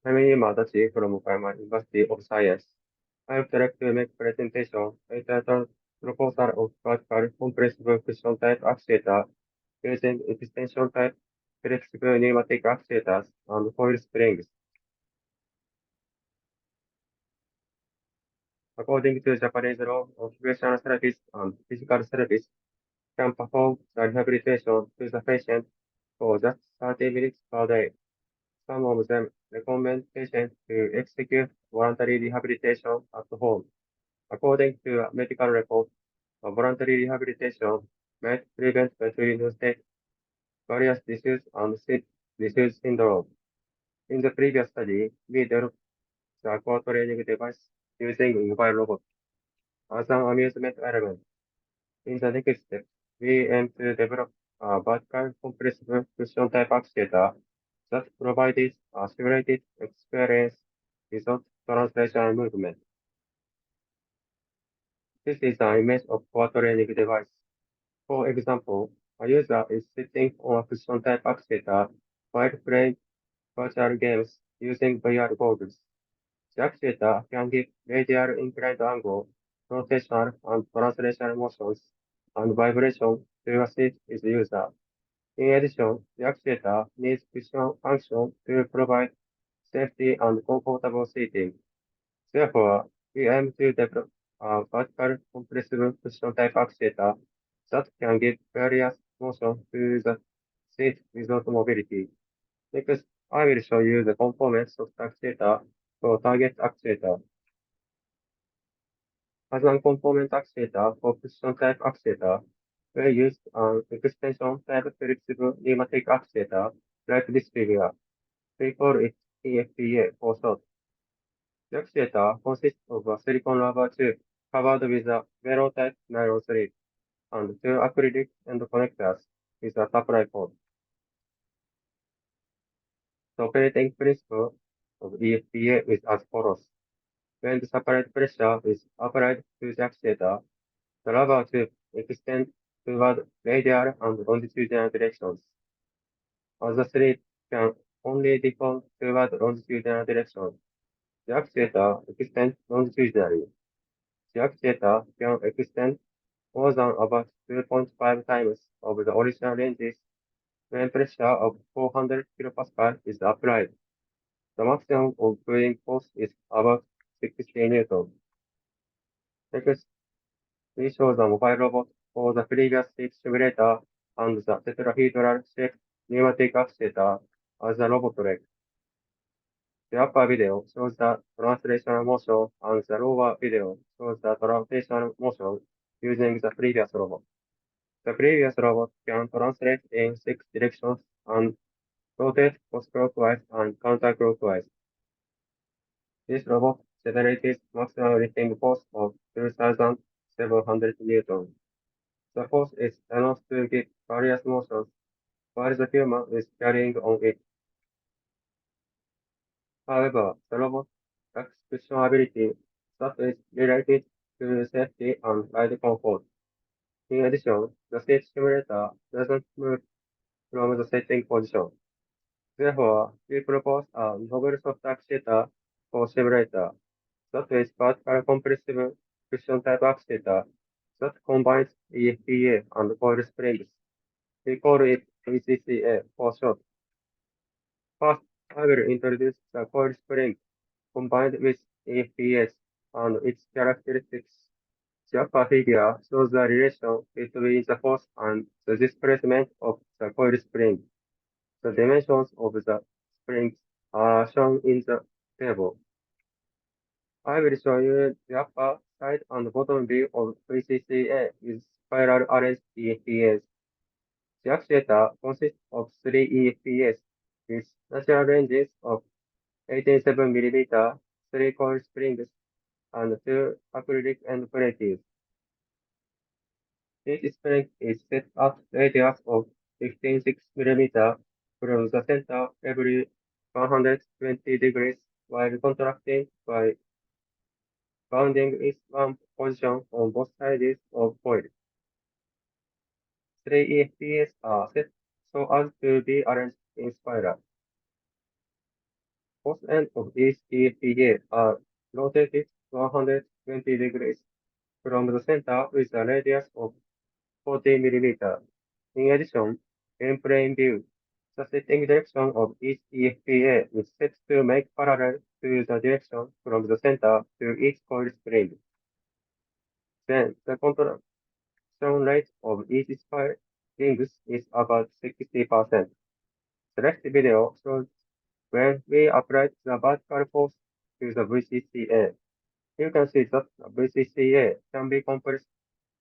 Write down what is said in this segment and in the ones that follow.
I'm Yuma ADACHI from Yuma University of Science. I would like to make presentation entitled Proposal of Vertical Compressible Cushion Type Actuator using Extension Type Flexible Pneumatic Actuators and Coil Springs. According to Japanese law, occupational therapists and physical therapists can perform the rehabilitation to the patient for just 30 minutes per day. Some of them recommend patients to execute voluntary rehabilitation at home. According to a medical report, voluntary rehabilitation might prevent between state various disease and disease syndrome. In the previous study, we developed the aqua training device using mobile robot as an amusement element. In the next step, we aim to develop a vertical compressible cushion type actuator that provides a simulated experience without translation movement. This is an image of aqua training device. For example, a user is sitting on a cushion type actuator while playing virtual games using VR goggles. The actuator can give radial inclined angle, rotational and translational motions, and vibration to assist its user. In addition, the actuator needs cushion function to provide safety and comfortable seating. Therefore, we aim to develop a vertical compressible cushion type actuator that can give various motion to the seat without mobility. Next, I will show you the components of the actuator for target actuator. As a component actuator for cushion type actuator, we use an extension type flexible pneumatic actuator like this figure. We call it EFPA for short. The actuator consists of a silicon rubber tube covered with a Vero-type nylon sleeve and two acrylic end connectors with a supply port. The operating principle of EFPA is as follows. When the separate pressure is applied to the actuator, the rubber tube extends toward radial and longitudinal directions. As the sleeve can only deform toward longitudinal direction, the actuator extends longitudinally. The actuator can extend more than about 2.5 times of the original ranges when pressure of 400 kPa is applied. The maximum of pulling force is about 60 Newton. Next, we show the mobile robot for the previous seat simulator and the tetrahedral shaped pneumatic actuator as a robot leg. The upper video shows the translational motion and the lower video shows the rotational motion using the previous robot. The previous robot can translate in 6 directions and rotate both clockwise and counterclockwise. This robot generated maximum lifting force of 2,700 Newton. The force is enough to give various motions while the human is carrying on it. However, the robot lacks cushion ability that is related to safety and ride comfort. In addition, the seat simulator doesn't move from the sitting position. Therefore, we propose a novel soft actuator for simulator that is vertical compressible cushion type actuator that combines EFPA and coil springs. We call it ECCA for short. First, I will introduce the coil spring combined with EFPS and its characteristics. The upper figure shows the relation between the force and the displacement of the coil spring. The dimensions of the springs are shown in the table. I will show you the upper side and bottom view of VCCA with spiral arranged EFPS. The actuator consists of 3 EFPS with natural ranges of 87 mm, 3 coil springs, and 2 acrylic end plates. Each spring is set at radius of 15.6 mm from the center every 120 degrees while contracting by bounding its one position on both sides of coil. 3 EFPs are set so as to be arranged in spiral. Both ends of each EFPA are rotated 120 degrees from the center with a radius of 40 millimeters. In addition, in plain view, the setting direction of each EFPA is set to make parallel to the direction from the center to each coil spring. Then, the contraction rate of each spring is about 60%. The next video shows when we apply the vertical force to the VCCA. You can see that the VCCA can be compressed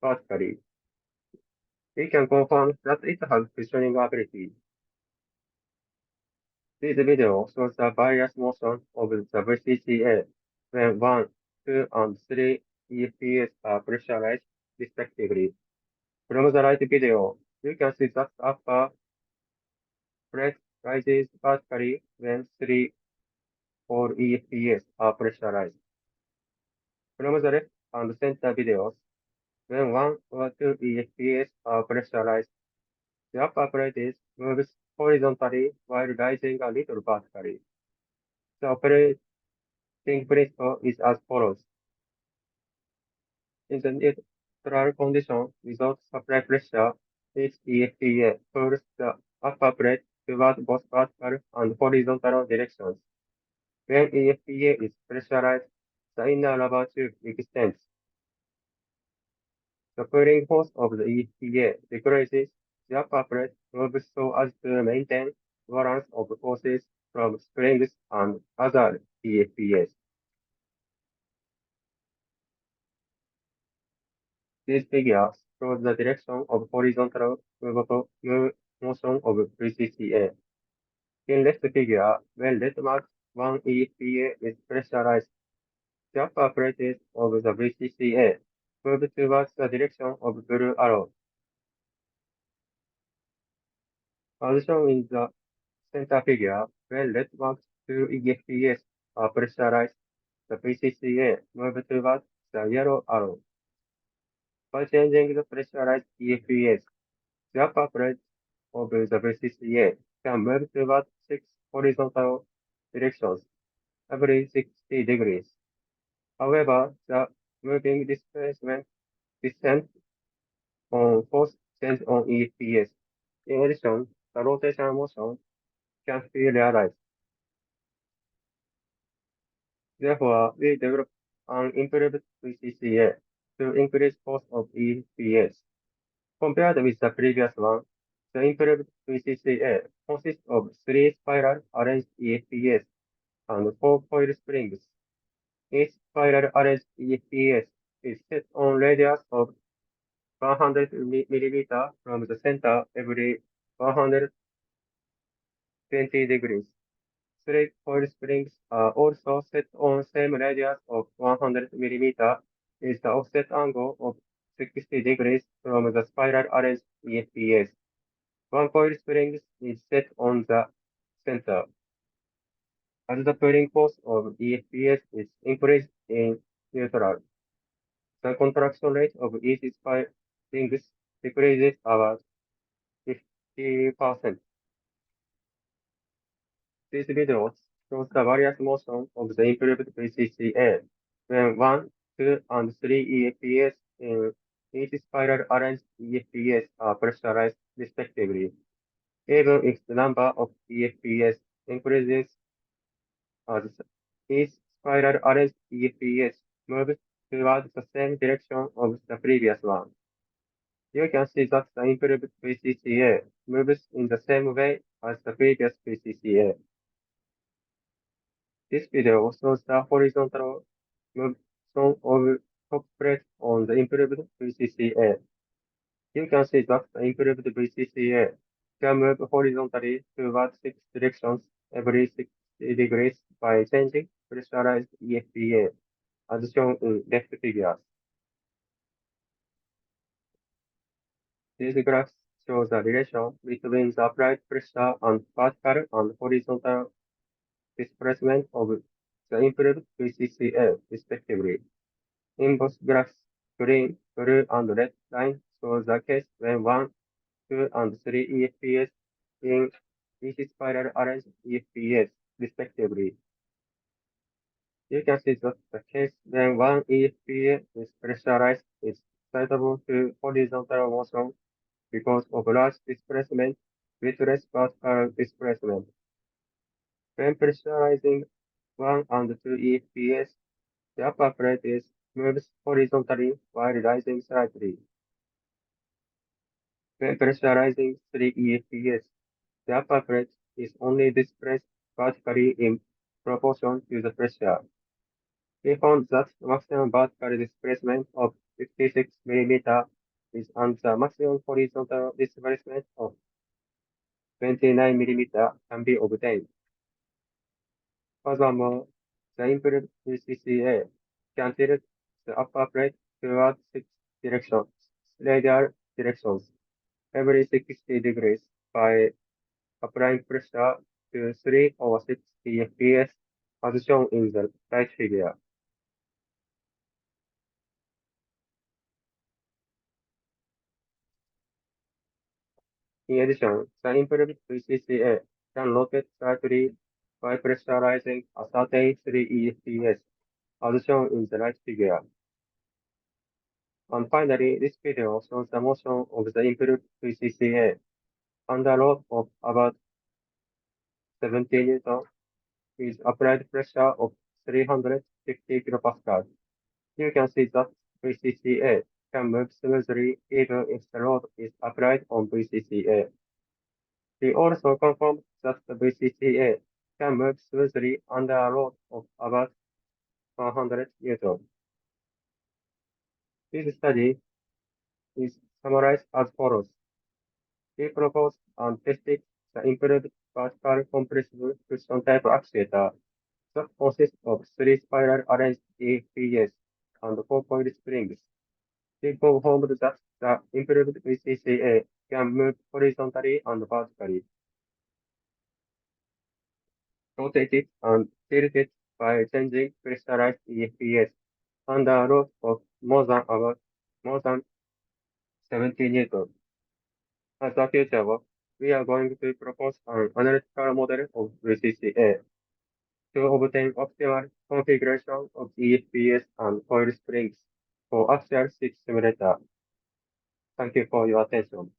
vertically. We can confirm that it has cushioning ability. This video shows the various motion of the VCCA when 1, 2, and 3 EFPs are pressurized, respectively. From the right video, you can see that the upper plate rises vertically when 3 or EFPs are pressurized. From the left and center videos, when 1 or 2 EFPs are pressurized, the upper plate moves horizontally while rising a little vertically. The operating principle is as follows. In the neutral condition without supply pressure, each EFPA pulls the upper plate toward both vertical and horizontal directions. When EFPA is pressurized, the inner rubber tube extends. The pulling force of the EFPA decreases. The upper plate moves so as to maintain balance of forces from springs and other EFPAs. These figures show the direction of horizontal motion of VCCA. In left figure, when red mark 1 EFPA is pressurized, the upper plate of the VCCA move towards the direction of blue arrow. As shown in the center figure, when red marked 2 EFPs are pressurized, the VCCA move towards the yellow arrow. By changing the pressurized EFPs, the upper plate of the VCCA can move towards 6 horizontal directions every 60 degrees. However, the moving displacement descent on force change on EFPs. In addition, the rotational motion can be realized. Therefore, we developed an improved VCCA to increase force of EFPs. Compared with the previous one, the improved VCCA consists of 3 spiral arranged EFPs and 4 coil springs. Each spiral arranged EFPs is set on radius of 100 millimeter from the center every 120 degrees. 3 coil springs are also set on same radius of 100 millimeter is the offset angle of 60 degrees from the spiral arranged EFPs. One coil spring is set on the center. As the pulling force of EFPs is increased in neutral, the contraction rate of each spring decreases about 50%. This video shows the various motion of the improved VCCA when 1, 2, and 3 EFPs in each spiral arranged EFPs are pressurized respectively. Even if the number of EFPs increases as each spiral arranged EFPs moves towards the same direction of the previous one. You can see that the improved VCCA moves in the same way as the previous VCCA. This video shows the horizontal motion of top plate on the improved VCCA. You can see that the improved VCCA can move horizontally towards 6 directions every 60 degrees by changing pressurized EFPA, as shown in left figures. These graphs show the relation between the applied pressure and vertical and horizontal displacement of the improved VCCA, respectively. In both graphs, green, blue, and red line show the case when 1, 2, and 3 EFPs in each spiral arranged EFPs, respectively. You can see that the case when one EFPA is pressurized is suitable to horizontal motion because of large displacement with less vertical displacement. When pressurizing 1 and 2 EFPAs, the upper plate is moves horizontally while rising slightly. When pressurizing 3 EFPAs, the upper plate is only displaced vertically in proportion to the pressure. We found that the maximum vertical displacement of 56 mm is and the maximum horizontal displacement of 29 mm can be obtained. Furthermore, the improved VCCA can tilt the upper plate towards six directions, radial directions, every 60 degrees by applying pressure to 3 or 6 TFPS as shown in the right figure. In addition, the improved VCCA can rotate slightly by pressurizing a certain 3 EFPS as shown in the right figure. And finally, this video shows the motion of the improved VCCA under load of about 70 Newton with applied pressure of 350 kilopascal. You can see that VCCA can move smoothly even if the load is applied on VCCA. We also confirmed that the VCCA can move smoothly under a load of about 100 Newton. This study is summarized as follows. We proposed and tested the improved vertical compressible cushion type actuator that consists of three spiral arranged EPS and four coil springs. We confirmed that the improved VCCA can move horizontally and vertically, rotated and tilted by changing pressurized EPS under a load of more than 70 Newton. As a future work, we are going to propose an analytical model of VCCA to obtain optimal configuration of EFPS and coil springs for axial 6 simulator. Thank you for your attention.